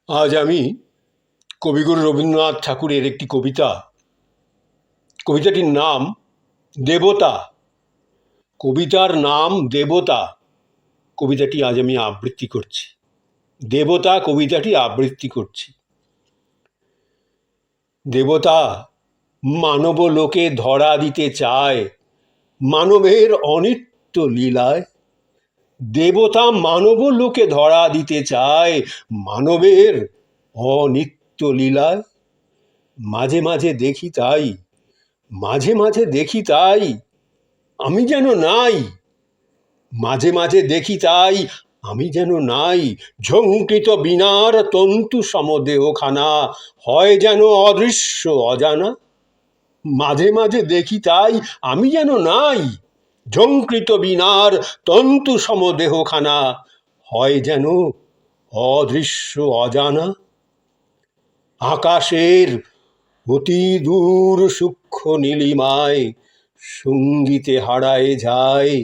আজ আমি কবিগুরু রবীন্দ্রনাথ ঠাকুরের একটি কবিতাটির নাম দেবতা। কবিতার নাম দেবতা। কবিতাটি আজ আমি আবৃত্তি করছি। দেবতা কবিতাটি আবৃত্তি করছি। দেবতা মানব লোকে ধরা দিতে চায় মানবের অনিত্য লীলায়। দেবতা মানব লোকে ধরা দিতে চায় মানবের অনিত্য লীলায়। মাঝে মাঝে দেখি তাই, মাঝে মাঝে দেখি তাই আমি যেন নাই। মাঝে মাঝে দেখি তাই আমি যেন নাই। ঝঙ্কৃত বীণার তন্তু সমদেহখানা হয় যেন অদৃশ্য অজানা। মাঝে মাঝে দেখি তাই আমি যেন নাই। ঝঙ্কৃত বীণার তন্তু সমদেহখানা হয় যেন অদৃশ্য অজানা। আকাশের অতি দূর সূক্ষ্ম নীলিমায় সঙ্গীতে হারায় যায়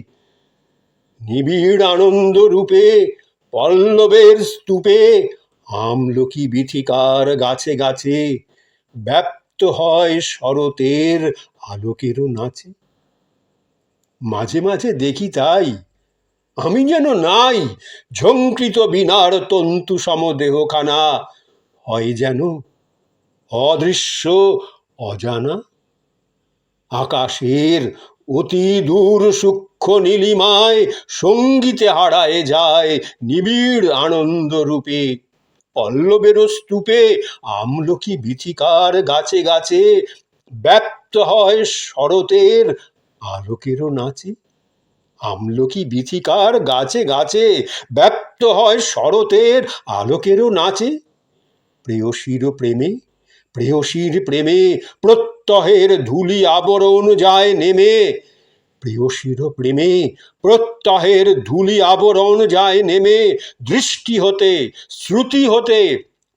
নিবিড় আনন্দ রূপে পল্লবের স্তূপে। আমলকি বীথিকার গাছে গাছে ব্যপ্ত হয় শরতের আলোকেরও নাচে। মাঝে মাঝে দেখি তাই আমি যেন নাই। ঝঙ্কৃত বীণার তন্তু সমদেহখানা হয় যেন অদৃশ্য অজানা। আকাশের অতি দূর সূক্ষ্ম নীলিমায় সঙ্গীতে হারায় যায় নিবিড় আনন্দ রূপে পল্লবের স্তূপে। আমলকি বীথিকার গাছে গাছে ব্যপ্ত হয় শরতের আলোকেরও নাচে। আমলকি বীথিকার গাছে গাছে ব্যপ্ত হয় শরতের আলোকেরও নাচে। প্রেয়সীর প্রেমে প্রেয়সীর প্রেমে প্রত্যহের ধূলি আবরণ যায় নেমে। প্রেয়সীর প্রেমে প্রত্যহের ধূলি আবরণ যায় নেমে। দৃষ্টি হতে শ্রুতি হতে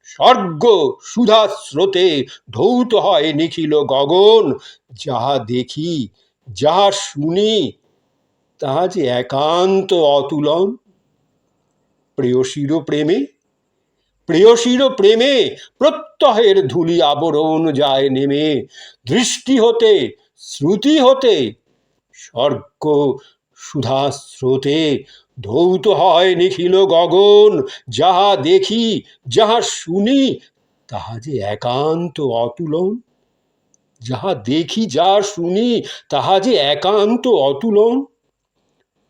স্বর্গ সুধা স্রোতে ধৌত হয় নিখিল গগন। যাহা দেখি যাহা শুনি তাহা যে একান্ত অতুলন। প্রেয়সীর প্রেমে প্রেয়সীর প্রেমে প্রত্যহের ধূলি আবরণ যায় নেমে। দৃষ্টি হতে শ্রুতি হতে স্বর্গ সুধা স্রোতে ধৌত হয় নিখিল গগন। যাহা দেখি যাহা শুনি তাহা যে একান্ত অতুলন। যাহা দেখি যাহা শুনি তাহা যে একান্ত অতুলন।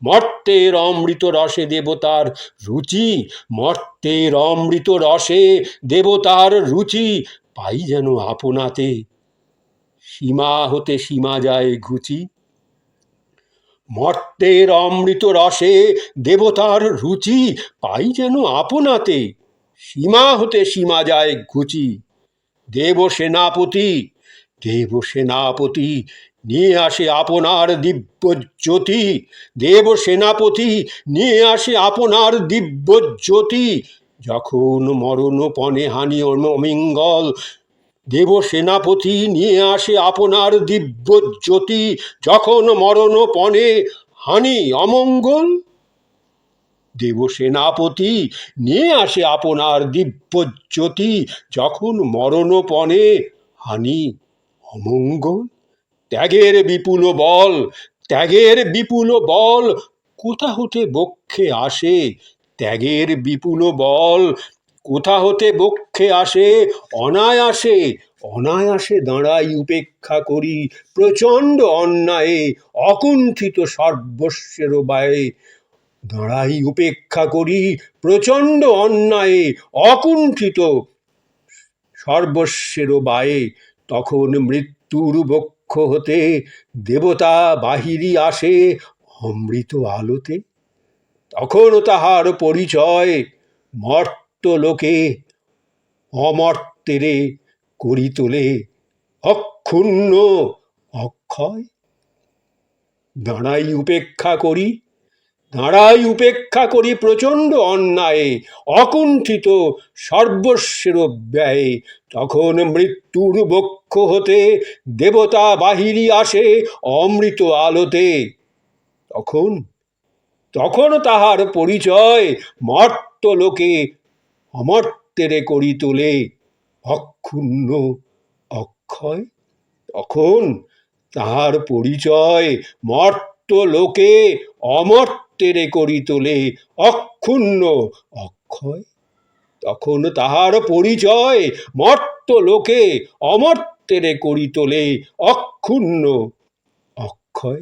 মর্তের অমৃত রসে দেবতার রুচি, মর্তের অমৃত রসে দেবতার রুচি পাই যেন আপনাতে। সীমা হতে সীমা যায় ঘুচি। মর্তের অমৃত রসে দেবতার রুচি পাই যেন আপনাতে। সীমা হতে সীমা যায় ঘুচি। দেব সেনাপতি দেব সেনাপতি নিয়ে আসে আপনার দিব্য জ্যোতি। দেব সেনাপতি নিয়ে আসে আপনার দিব্য জ্যোতি। যখন মরণপণে হানি অমিঙ্গল দেব সেনাপতি নিয়ে আসে আপনার দিব্য জ্যোতি। যখন মরণপণে হানি অমঙ্গল দেব সেনাপতি নিয়ে আসে আপনার দিব্য জ্যোতি। যখন মরণপণে হানি অমঙ্গল। ত্যাগের বিপুল বল ত্যাগের বিপুল বল কোথা হতে বক্ষে আসে। ত্যাগের বিপুল বল কোথা হতে বক্ষে আসে। অনায়াসে অনায়াসে দাঁড়াই উপেক্ষা করি প্রচণ্ড অন্যায়ে অকুণ্ঠিত সর্বস্বের ব্যয়ে। দাঁড়াই উপেক্ষা করি প্রচণ্ড অন্যায়ে অকুণ্ঠিত সর্বস্বের ব্যয়ে। তখন মৃত্যুর বক্ষ হতে দেবতা বাহিরি আসে অমৃত আলোতে। তখন তাহার পরিচয় মর্ত লোকে অমর্তেরে করি তোলে অক্ষুণ্ণ অক্ষয়। দাঁড়াই উপেক্ষা করি দাঁড়াই উপেক্ষা করি প্রচণ্ড অন্যায়ে অকুণ্ঠিত সর্বস্বের ব্যয়ে। তখন মৃত্যুর বক্ষ হতে দেবতা বাহিরি আসে অমৃত আলোতে। তখন তখন তাহার পরিচয় মর্ত লোকে অমর্ত অমর্ত্যেরে করি তোলে অক্ষুণ্ণ অক্ষয়। তখন তাহার পরিচয় মর্ত্য লোকে অমর্ত্যেরে করি তোলে অক্ষুণ্ণ অক্ষয়। তখন তাহার পরিচয় মর্ত্য লোকে অমর্ত্যেরে করি তোলে অক্ষুণ্ণ অক্ষয়।